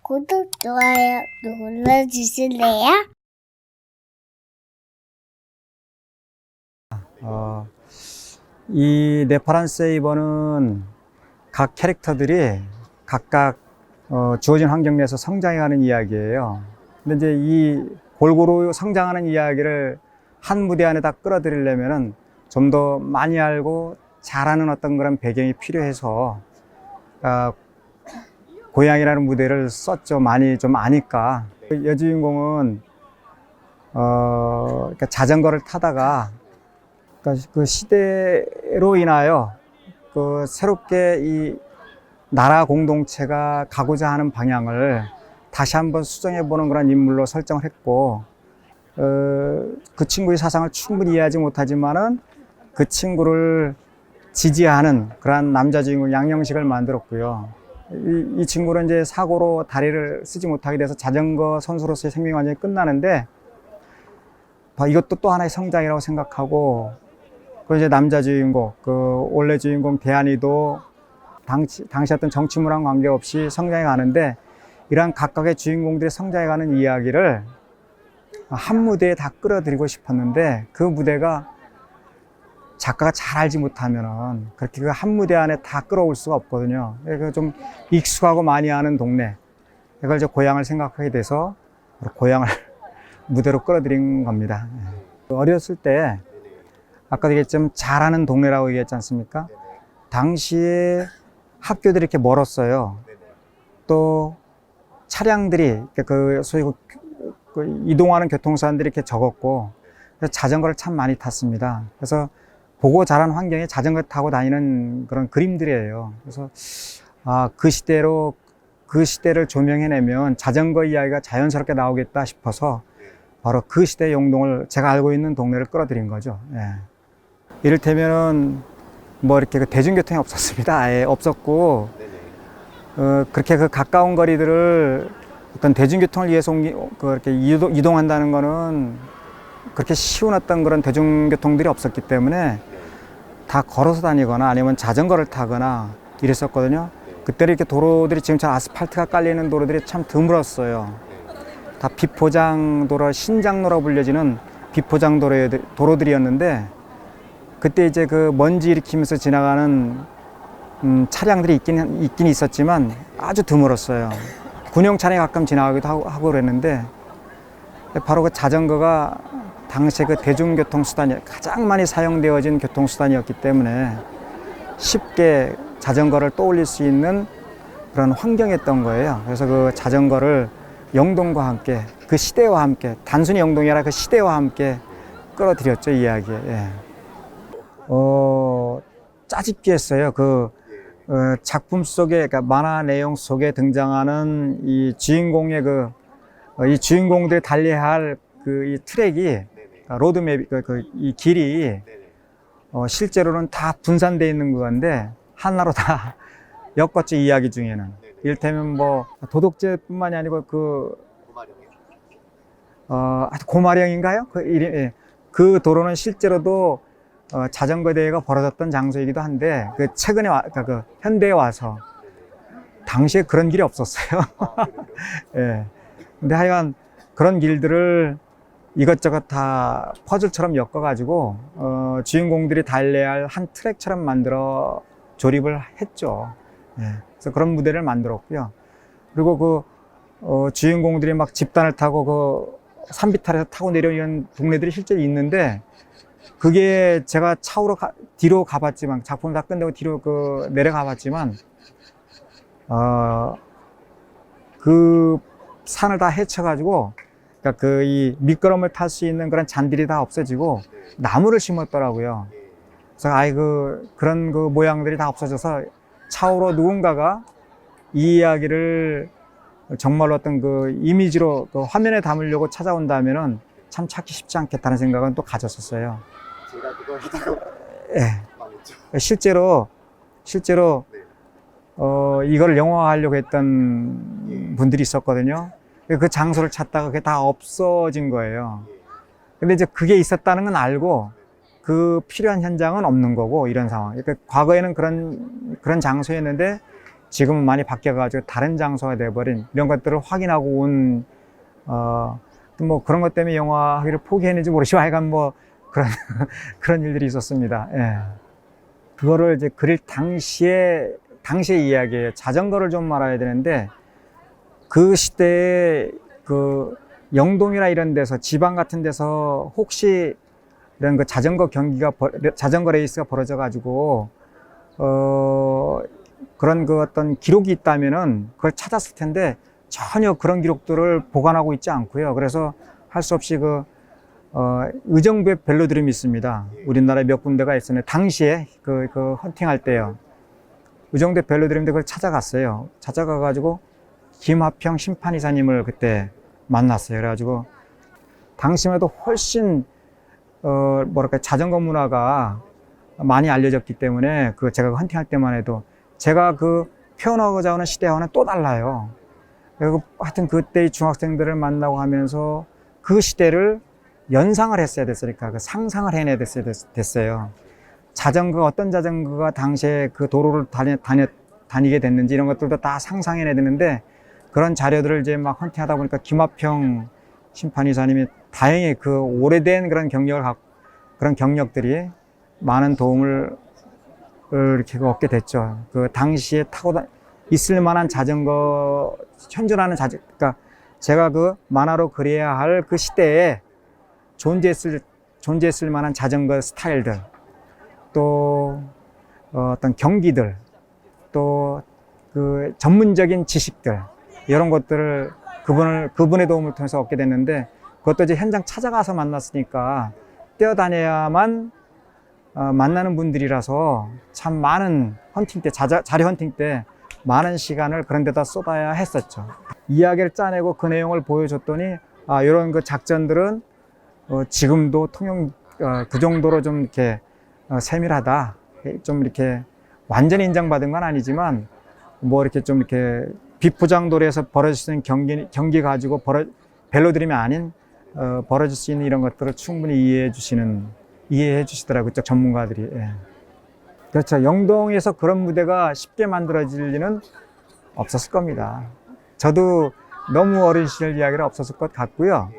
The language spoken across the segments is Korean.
구독, 좋아요 눌러주실래요? 이 네파란 세이버는 각 캐릭터들이 각각 주어진 환경 내에서 성장해가는 이야기예요. 근데 이제 이 골고루 성장하는 이야기를 한 무대 안에다 끌어들이려면은 좀 더 많이 알고 잘하는 어떤 그런 배경이 필요해서 고향이라는 무대를 썼죠. 많이 좀 아니까. 여주인공은 그러니까 자전거를 타다가 그러니까 그 시대로 인하여 그 새롭게 이 나라 공동체가 가고자 하는 방향을 다시 한번 수정해 보는 그런 인물로 설정을 했고, 그 친구의 사상을 충분히 이해하지 못하지만은 그 친구를 지지하는 그러한 남자 주인공 양영식을 만들었고요. 이 친구는 이제 사고로 다리를 쓰지 못하게 돼서 자전거 선수로서의 생명이 완전히 끝나는데, 이것도 또 하나의 성장이라고 생각하고, 그 이제 남자 주인공, 그 원래 주인공 대한이도 당시 어떤 정치물랑 관계없이 성장해 가는데, 이러한 각각의 주인공들이 성장해 가는 이야기를 한 무대에 다 끌어들이고 싶었는데, 그 무대가 작가가 잘 알지 못하면은 그렇게 그 한 무대 안에 다 끌어올 수가 없거든요. 그래서 좀 익숙하고 많이 아는 동네, 이걸 이제 고향을 생각하게 돼서 고향을 무대로 끌어들인 겁니다. 어렸을 때 아까도 얘기했지만 잘하는 동네라고 얘기했지 않습니까? 당시에 학교들이 이렇게 멀었어요. 또 차량들이 그 소위 그 이동하는 교통수단들이 이렇게 적었고, 그래서 자전거를 참 많이 탔습니다. 그래서 보고 자란 환경에 자전거 타고 다니는 그런 그림들이에요. 그래서 그 시대를 조명해내면 자전거 이야기가 자연스럽게 나오겠다 싶어서 바로 그 시대의 용동을 제가 알고 있는 동네를 끌어들인 거죠. 예. 이를테면은 뭐 이렇게 그 대중교통이 없었습니다. 아예 없었고, 그렇게 그 가까운 거리들을 어떤 대중교통을 위해서 그렇게 이동한다는 거는 그렇게 쉬운 어떤 그런 대중교통들이 없었기 때문에 다 걸어서 다니거나 아니면 자전거를 타거나 이랬었거든요. 그때 이렇게 도로들이 지금처럼 아스팔트가 깔리는 도로들이 참 드물었어요. 다 비포장 도로, 신장로라고 불려지는 비포장 도로들이었는데, 그때 이제 그 먼지 일으키면서 지나가는 차량들이 있긴 있었지만 아주 드물었어요. 군용 차량이 가끔 지나가기도 하고 그랬는데, 바로 그 자전거가 당시에 그 대중교통 수단이 가장 많이 사용되어진 교통수단이었기 때문에 쉽게 자전거를 떠올릴 수 있는 그런 환경이었던 거예요. 그래서 그 자전거를 영동과 함께, 그 시대와 함께, 단순히 영동이 아니라 그 시대와 함께 끌어들였죠, 이야기에. 예. 짜집기했어요. 작품 속에, 그러니까 만화 내용 속에 등장하는 이 주인공의 이 주인공들이 달려야 할 이 트랙이, 로드맵, 이 길이, 실제로는 다 분산되어 있는 건데, 하나로 다 엮었죠, 이야기 중에는. 이를테면 뭐, 도덕제뿐만이 아니고 고마령인가요? 그 이름, 예. 그 도로는 실제로도 자전거 대회가 벌어졌던 장소이기도 한데, 최근에 그러니까 현대에 와서 당시에 그런 길이 없었어요. 예. 근데 하여간 그런 길들을 이것저것 다 퍼즐처럼 엮어가지고 주인공들이 달려야 할 한 트랙처럼 만들어 조립을 했죠. 예. 그래서 그런 무대를 만들었고요. 그리고 주인공들이 막 집단을 타고 산비탈에서 타고 내려오는 동네들이 실제로 있는데, 그게 제가 차후로 뒤로 가봤지만, 작품을 다 끝내고 뒤로 내려가봤지만, 그 산을 다 헤쳐가지고, 그러니까 이 미끄럼을 탈 수 있는 그런 잔들이 다 없어지고 나무를 심었더라고요. 그래서 그런 모양들이 다 없어져서 차후로 누군가가 이 이야기를 정말로 어떤 이미지로 화면에 담으려고 찾아온다면은 참 찾기 쉽지 않겠다는 생각은 또 가졌었어요. 제가 그걸 하다가 예. 실제로 이거를 영화화하려고 했던 분들이 있었거든요. 그 장소를 찾다가 그게 다 없어진 거예요. 근데 이제 그게 있었다는 건 알고 필요한 현장은 없는 거고, 이런 상황. 그러니까 과거에는 그런 장소였는데 지금은 많이 바뀌어가지고 다른 장소가 돼버린 이런 것들을 확인하고 온, 뭐 그런 것 때문에 영화 하기를 포기했는지 모르지만 하여간 뭐 그런, 그런 일들이 있었습니다. 예. 그거를 이제 그릴 당시의 이야기예요. 자전거를 좀 말아야 되는데, 그 시대에 그 영동이나 이런 데서, 지방 같은 데서 혹시 이런 그 자전거 레이스가 벌어져가지고, 그런 그 어떤 기록이 있다면은 그걸 찾았을 텐데, 전혀 그런 기록들을 보관하고 있지 않고요. 그래서 할 수 없이 의정부에 벨로드럼이 있습니다. 우리나라에 몇 군데가 있었는데, 당시에 그 헌팅할 때요. 의정부에 벨로드럼인데 그걸 찾아갔어요. 찾아가가지고, 김화평 심판이사님을 그때 만났어요. 그래가지고, 당시만 해도 훨씬, 뭐랄까, 자전거 문화가 많이 알려졌기 때문에, 제가 헌팅할 때만 해도, 제가 표현하고자 하는 시대와는 또 달라요. 그리고 하여튼 그때의 중학생들을 만나고 하면서 그 시대를 연상을 했어야 됐으니까, 상상을 해내야 됐어요. 어떤 자전거가 당시에 그 도로를 다니게 됐는지 이런 것들도 다 상상해내야 되는데, 그런 자료들을 이제 막 헌팅하다 보니까 김화평 심판이사님이 다행히 그 오래된 그런 경력들이 많은 도움을 이렇게 얻게 됐죠. 그 당시에 있을 만한 그러니까 제가 그 만화로 그려야 할 그 시대에 존재했을 만한 자전거 스타일들, 또 어떤 경기들, 또 그 전문적인 지식들, 이런 것들을 그분의 도움을 통해서 얻게 됐는데, 그것도 이제 현장 찾아가서 만났으니까 뛰어다녀야만 만나는 분들이라서 참 많은 자료 헌팅 때 많은 시간을 그런 데다 쏟아야 했었죠. 이야기를 짜내고 그 내용을 보여줬더니, 이런 그 작전들은 지금도 그 정도로 좀 이렇게 세밀하다, 좀 이렇게 완전히 인정받은 건 아니지만, 뭐 이렇게 좀 이렇게 비포장도로에서 벌어질 수 있는 경기 가지고 벨로드림이 아닌 벌어질 수 있는 이런 것들을 충분히 이해해 주시더라고요, 전문가들이. 예. 그렇죠. 영동에서 그런 무대가 쉽게 만들어질 리는 없었을 겁니다. 저도 너무 어린 시절 이야기는 없었을 것 같고요.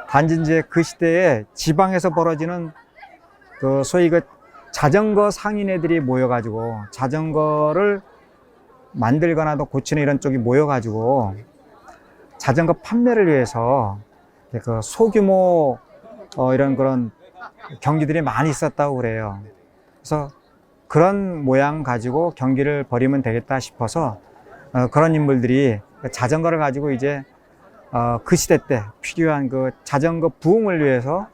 단지 이제 그 시대에 지방에서 벌어지는 소위 자전거 상인애들이 모여가지고 자전거를 만들거나 또 고치는 이런 쪽이 모여가지고 자전거 판매를 위해서 소규모 이런 그런 경기들이 많이 있었다고 그래요. 그래서 그런 모양 가지고 경기를 벌이면 되겠다 싶어서 그런 인물들이 자전거를 가지고 이제 그 시대 때 필요한 그 자전거 부흥을 위해서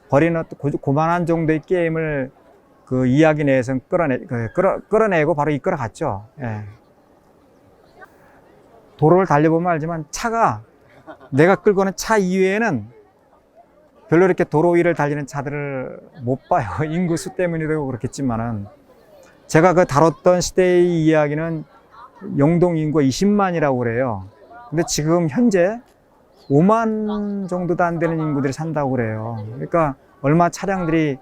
벌이는 고만한 정도의 게임을 그 이야기 내에서 끌어내고 바로 이끌어갔죠. 예. 도로를 달려보면 알지만 내가 끌고 오는 차 이외에는 별로 이렇게 도로 위를 달리는 차들을 못 봐요. 인구수 때문이라고 그렇겠지만은. 제가 다뤘던 시대의 이야기는 영동 인구가 20만이라고 그래요. 근데 지금 현재 5만 정도도 안 되는 인구들이 산다고 그래요. 그러니까 얼마 차량들이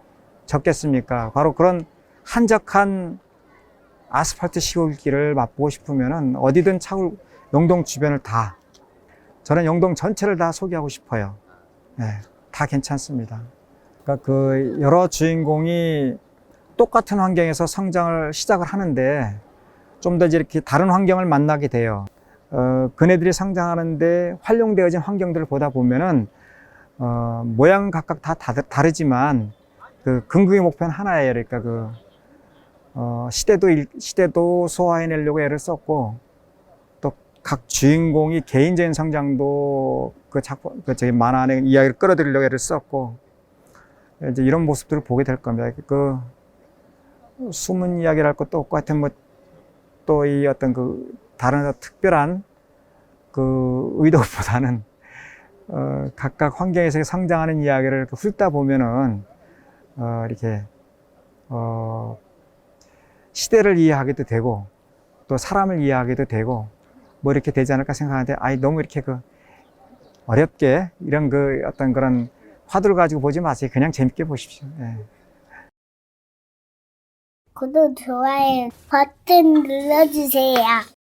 적겠습니까? 바로 그런 한적한 아스팔트 시골길을 맛보고 싶으면은 어디든 영동 주변을 저는 영동 전체를 다 소개하고 싶어요. 네, 다 괜찮습니다. 그러니까 여러 주인공이 똑같은 환경에서 시작을 하는데 좀 더 이렇게 다른 환경을 만나게 돼요. 그네들이 성장하는데 활용되어진 환경들을 보다 보면은 모양은 각각 다 다르지만 궁극의 목표는 하나예요. 그러니까 시대도 소화해내려고 애를 썼고, 또 각 주인공이 개인적인 성장도 만화 안에 이야기를 끌어들이려고 애를 썼고, 이제 이런 모습들을 보게 될 겁니다. 숨은 이야기랄 것도 없고, 하여튼 또 이 어떤 다른 특별한 의도보다는 각각 환경에서 성장하는 이야기를 훑다 보면은 이렇게 시대를 이해하기도 되고 또 사람을 이해하기도 되고 뭐 이렇게 되지 않을까 생각하는데, 너무 이렇게 어렵게 이런 어떤 그런 화두를 가지고 보지 마세요. 그냥 재밌게 보십시오. 예. 구독, 좋아요 버튼 눌러주세요.